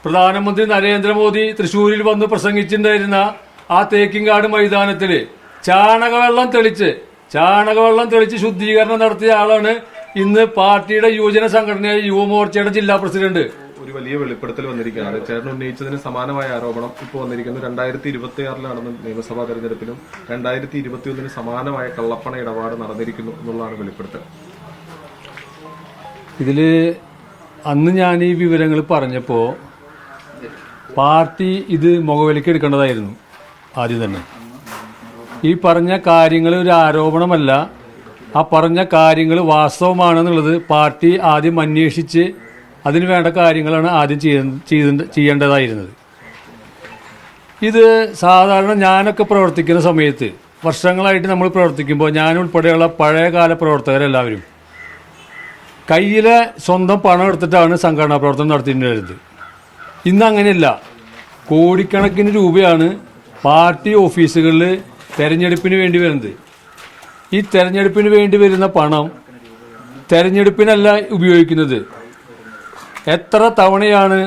പ്രധാനമന്ത്രി നരേന്ദ്രമോദി തൃശൂരിൽ വന്ന് പ്രസംഗിച്ചിട്ടുണ്ടായിരുന്ന ആ തേക്കിൻകാട് മൈതാനത്തില് ചാണകവെള്ളം തെളിച്ച് ശുദ്ധീകരണം നടത്തിയ ആളാണ് ഇന്ന് പാർട്ടിയുടെ യുവജന സംഘടനയായ യുവമോർച്ചയുടെ ജില്ലാ പ്രസിഡന്റ്. ഒരു വലിയ വെളിപ്പെടുത്തൽ വന്നിരിക്കുകയാണ്. ചേട്ടൻ ഉന്നയിച്ചതിന് സമാനമായ ആരോപണം ഇപ്പോൾ വന്നിരിക്കുന്നു. 2026 നടന്ന നിയമസഭാ തെരഞ്ഞെടുപ്പിലും 2021 സമാനമായ കള്ളപ്പണ ഇടപാട് നടന്നിരിക്കുന്നു എന്നുള്ളതാണ് വെളിപ്പെടുത്തൽ. ഇതില് അന്ന് ഞാൻ ഈ വിവരങ്ങൾ പറഞ്ഞപ്പോ പാർട്ടി ഇത് മുഖവിലേക്ക് എടുക്കേണ്ടതായിരുന്നു. ആദ്യം തന്നെ ഈ പറഞ്ഞ കാര്യങ്ങൾ ഒരു ആരോപണമല്ല, ആ പറഞ്ഞ കാര്യങ്ങൾ വാസ്തവമാണെന്നുള്ളത് പാർട്ടി ആദ്യം അന്വേഷിച്ച് അതിന് വേണ്ട കാര്യങ്ങളാണ് ആദ്യം ചെയ്യേണ്ടതായിരുന്നത്. ഇത് സാധാരണ ഞാനൊക്കെ പ്രവർത്തിക്കുന്ന സമയത്ത് വർഷങ്ങളായിട്ട് നമ്മൾ പ്രവർത്തിക്കുമ്പോൾ ഞാനുൾപ്പെടെയുള്ള പഴയകാല പ്രവർത്തകരെല്ലാവരും കയ്യിലെ സ്വന്തം പണം എടുത്തിട്ടാണ് സംഘടനാ പ്രവർത്തനം നടത്തിയിട്ടുണ്ടായിരുന്നത്. ഇന്ന് അങ്ങനെയല്ല. കോടിക്കണക്കിന് രൂപയാണ് പാർട്ടി ഓഫീസുകളിൽ തെരഞ്ഞെടുപ്പിന് വേണ്ടി വരുന്നത്. ഈ തെരഞ്ഞെടുപ്പിന് വേണ്ടി വരുന്ന പണം തെരഞ്ഞെടുപ്പിനല്ല ഉപയോഗിക്കുന്നത്. എത്ര തവണയാണ്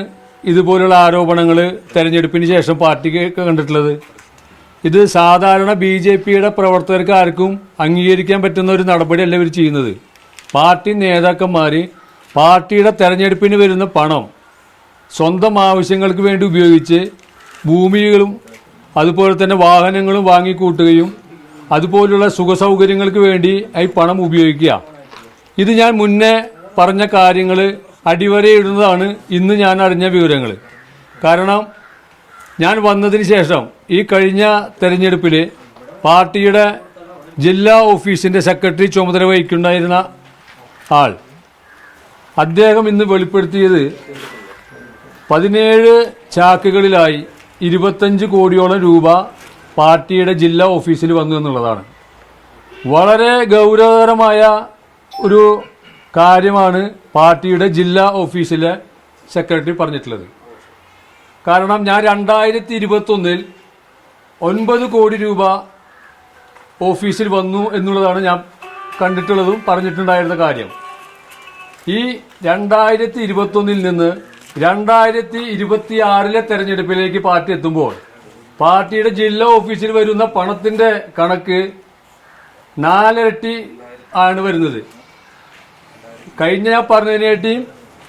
ഇതുപോലുള്ള ആരോപണങ്ങൾ തെരഞ്ഞെടുപ്പിന് ശേഷം പാർട്ടിക്ക് കണ്ടിട്ടുള്ളത്? ഇത് സാധാരണ BJPയുടെ പ്രവർത്തകർക്ക് ആർക്കും അംഗീകരിക്കാൻ പറ്റുന്ന ഒരു നടപടിയല്ല ഇവർ ചെയ്യുന്നത്. പാർട്ടി നേതാക്കന്മാർ പാർട്ടിയുടെ തെരഞ്ഞെടുപ്പിന് വരുന്ന പണം സ്വന്തം ആവശ്യങ്ങൾക്ക് വേണ്ടി ഉപയോഗിച്ച് ഭൂമികളും അതുപോലെ തന്നെ വാഹനങ്ങളും വാങ്ങിക്കൂട്ടുകയും അതുപോലുള്ള സുഖസൗകര്യങ്ങൾക്ക് വേണ്ടി ഈ പണം ഉപയോഗിക്കുക. ഇത് ഞാൻ മുന്നേ പറഞ്ഞ കാര്യങ്ങൾ അടിവരയിടുന്നതാണ് ഇന്ന് ഞാൻ അറിഞ്ഞ വിവരങ്ങൾ. കാരണം ഞാൻ വന്നതിന് ശേഷം ഈ കഴിഞ്ഞ തെരഞ്ഞെടുപ്പിൽ പാർട്ടിയുടെ ജില്ലാ ഓഫീസിൻ്റെ സെക്രട്ടറി ചുമതല വഹിക്കുന്നുണ്ടായിരുന്ന ആൾ അദ്ദേഹം ഇന്ന് വെളിപ്പെടുത്തിയത് 17 ചാക്കുകളിലായി 25 കോടിയോളം രൂപ പാർട്ടിയുടെ ജില്ലാ ഓഫീസിൽ വന്നു എന്നുള്ളതാണ്. വളരെ ഗൗരവകരമായ ഒരു കാര്യമാണ് പാർട്ടിയുടെ ജില്ലാ ഓഫീസിലെ സെക്രട്ടറി പറഞ്ഞിട്ടുള്ളത്. കാരണം ഞാൻ 2021 9 കോടി രൂപ ഓഫീസിൽ വന്നു എന്നുള്ളതാണ് ഞാൻ കണ്ടിട്ടുള്ളതും പറഞ്ഞിട്ടുണ്ടായിരുന്ന കാര്യം. ഈ 2021 നിന്ന് 2026 തെരഞ്ഞെടുപ്പിലേക്ക് പാർട്ടി എത്തുമ്പോൾ പാർട്ടിയുടെ ജില്ലാ ഓഫീസിൽ വരുന്ന പണത്തിന്റെ കണക്ക് 4 ഇരട്ടി ആണ് വരുന്നത്. കഴിഞ്ഞ ഞാൻ പറഞ്ഞതിനായിട്ടും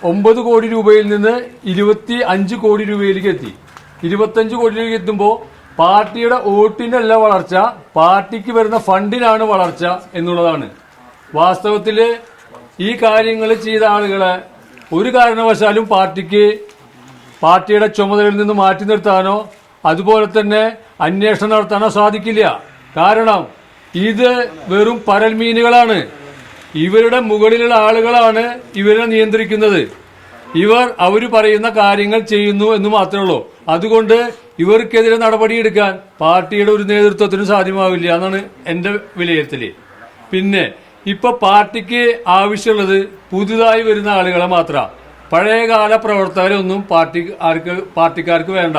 9 കോടി രൂപയിൽ നിന്ന് 25 കോടി രൂപയിലേക്ക് എത്തി. 25 കോടിയിലേക്ക് എത്തുമ്പോൾ പാർട്ടിയുടെ വോട്ടിനല്ല വളർച്ച, പാർട്ടിക്ക് വരുന്ന ഫണ്ടിനാണ് വളർച്ച എന്നുള്ളതാണ്. വാസ്തവത്തിൽ ഈ കാര്യങ്ങൾ ചെയ്ത ആളുകളെ ഒരു കാരണവശാലും പാർട്ടിയുടെ ചുമതലയിൽ നിന്ന് മാറ്റി നിർത്താനോ അതുപോലെ തന്നെ അന്വേഷണം നടത്താനോ സാധിക്കില്ല. കാരണം ഇത് വെറും പരൽമീനുകളാണ്. ഇവരുടെ മുകളിലുള്ള ആളുകളാണ് ഇവരെ നിയന്ത്രിക്കുന്നത്. അവർ പറയുന്ന കാര്യങ്ങൾ ചെയ്യുന്നു എന്ന് മാത്രമേ ഉള്ളൂ. അതുകൊണ്ട് ഇവർക്കെതിരെ നടപടിയെടുക്കാൻ പാർട്ടിയുടെ ഒരു നേതൃത്വത്തിന് സാധ്യമാവില്ല എന്നാണ് എന്റെ വിലയിരുത്തല്. പിന്നെ ഇപ്പൊ പാർട്ടിക്ക് ആവശ്യമുള്ളത് പുതുതായി വരുന്ന ആളുകളെ മാത്രം. പഴയകാല പ്രവർത്തകരെ ഒന്നും പാർട്ടിക്കാർക്ക് വേണ്ട.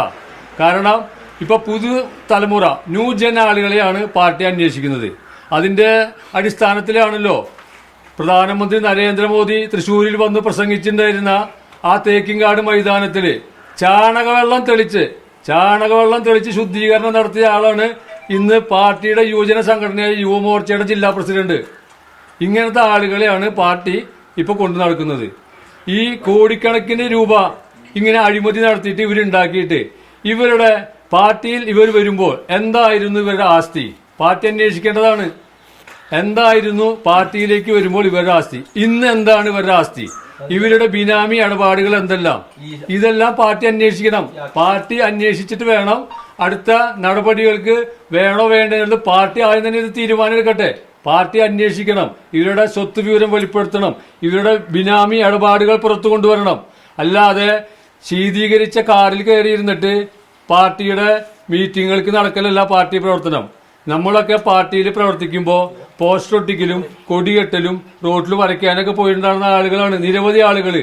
കാരണം ഇപ്പൊ പുതു തലമുറ ന്യൂജൻ ആളുകളെയാണ് പാർട്ടി അന്വേഷിക്കുന്നത്. അതിന്റെ അടിസ്ഥാനത്തിലാണല്ലോ പ്രധാനമന്ത്രി നരേന്ദ്രമോദി തൃശൂരിൽ വന്ന് പ്രസംഗിച്ചിട്ടുണ്ടായിരുന്ന ആ തേക്കിൻകാട് മൈതാനത്തില് ചാണകവെള്ളം തെളിച്ച് ശുദ്ധീകരണം നടത്തിയ ആളാണ് ഇന്ന് പാർട്ടിയുടെ യുവജന സംഘടനയായ യുവമോർച്ചയുടെ ജില്ലാ പ്രസിഡന്റ്. ഇങ്ങനത്തെ ആളുകളെയാണ് പാർട്ടി ഇപ്പൊ കൊണ്ടു നടക്കുന്നത്. ഈ കോടിക്കണക്കിന് രൂപ ഇങ്ങനെ അഴിമതി നടത്തിയിട്ട് ഇവരുണ്ടാക്കിയിട്ട് ഇവരുടെ പാർട്ടിയിൽ ഇവർ വരുമ്പോൾ എന്തായിരുന്നു ഇവരുടെ ആസ്തി? പാർട്ടി അന്വേഷിക്കേണ്ടതാണ്. എന്തായിരുന്നു പാർട്ടിയിലേക്ക് വരുമ്പോൾ ഇവരുടെ ആസ്തി? ഇന്ന് എന്താണ് ഇവരുടെ ആസ്തി? ഇവരുടെ ബിനാമി ഇടപാടുകൾ എന്തെല്ലാം? ഇതെല്ലാം പാർട്ടി അന്വേഷിക്കണം. പാർട്ടി അന്വേഷിച്ചിട്ട് വേണം അടുത്ത നടപടികൾക്ക് വേണോ വേണ്ടെന്ന് പാർട്ടി ആദ്യം തന്നെ ഇത് തീരുമാനമെടുക്കട്ടെ. പാർട്ടി അന്വേഷിക്കണം. ഇവരുടെ സ്വത്ത് വിവരം വെളിപ്പെടുത്തണം. ഇവരുടെ ബിനാമി ഇടപാടുകൾ പുറത്തു കൊണ്ടുവരണം. അല്ലാതെ ശീതീകരിച്ച കാറിൽ കയറിയിരുന്നിട്ട് പാർട്ടിയുടെ മീറ്റിങ്ങുകൾക്ക് നടക്കലല്ല പാർട്ടി പ്രവർത്തനം. നമ്മളൊക്കെ പാർട്ടിയിൽ പ്രവർത്തിക്കുമ്പോൾ പോസ്റ്റർ ഒട്ടിക്കലും കൊടികെട്ടലും റോഡിൽ വരയ്ക്കാനൊക്കെ പോയിട്ടുണ്ടാകുന്ന ആളുകളാണ് നിരവധി ആളുകൾ.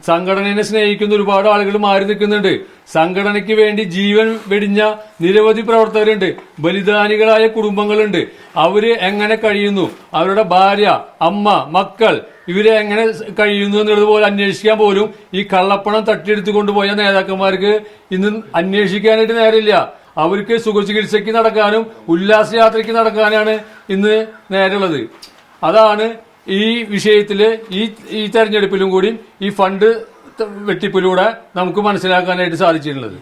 സംഘടനയെ സ്നേഹിക്കുന്ന ഒരുപാട് ആളുകൾ മാറി നിൽക്കുന്നുണ്ട്. സംഘടനയ്ക്ക് വേണ്ടി ജീവൻ വെടിഞ്ഞ നിരവധി പ്രവർത്തകരുണ്ട്. ബലിദാനികളായ കുടുംബങ്ങളുണ്ട്. അവര് എങ്ങനെ കഴിയുന്നു? അവരുടെ ഭാര്യ, അമ്മ, മക്കൾ ഇവരെ എങ്ങനെ കഴിയുന്നു എന്നുള്ളത് പോലെ അന്വേഷിക്കാൻ പോലും ഈ കള്ളപ്പണം തട്ടിയെടുത്തു കൊണ്ടുപോയ നേതാക്കന്മാർക്ക് ഇന്ന് അന്വേഷിക്കാനായിട്ട് നേരമില്ല. അവർക്ക് സുഖചികിത്സയ്ക്ക് നടക്കാനും ഉല്ലാസയാത്രയ്ക്ക് നടക്കാനാണ് ഇന്ന് നേരമുള്ളത്. അതാണ് ഈ വിഷയത്തില് ഈ തെരഞ്ഞെടുപ്പിലും കൂടി ഈ ഫണ്ട് വെട്ടിപ്പിലൂടെ നമുക്ക് മനസ്സിലാക്കാനായിട്ട് സാധിച്ചിട്ടുള്ളത്.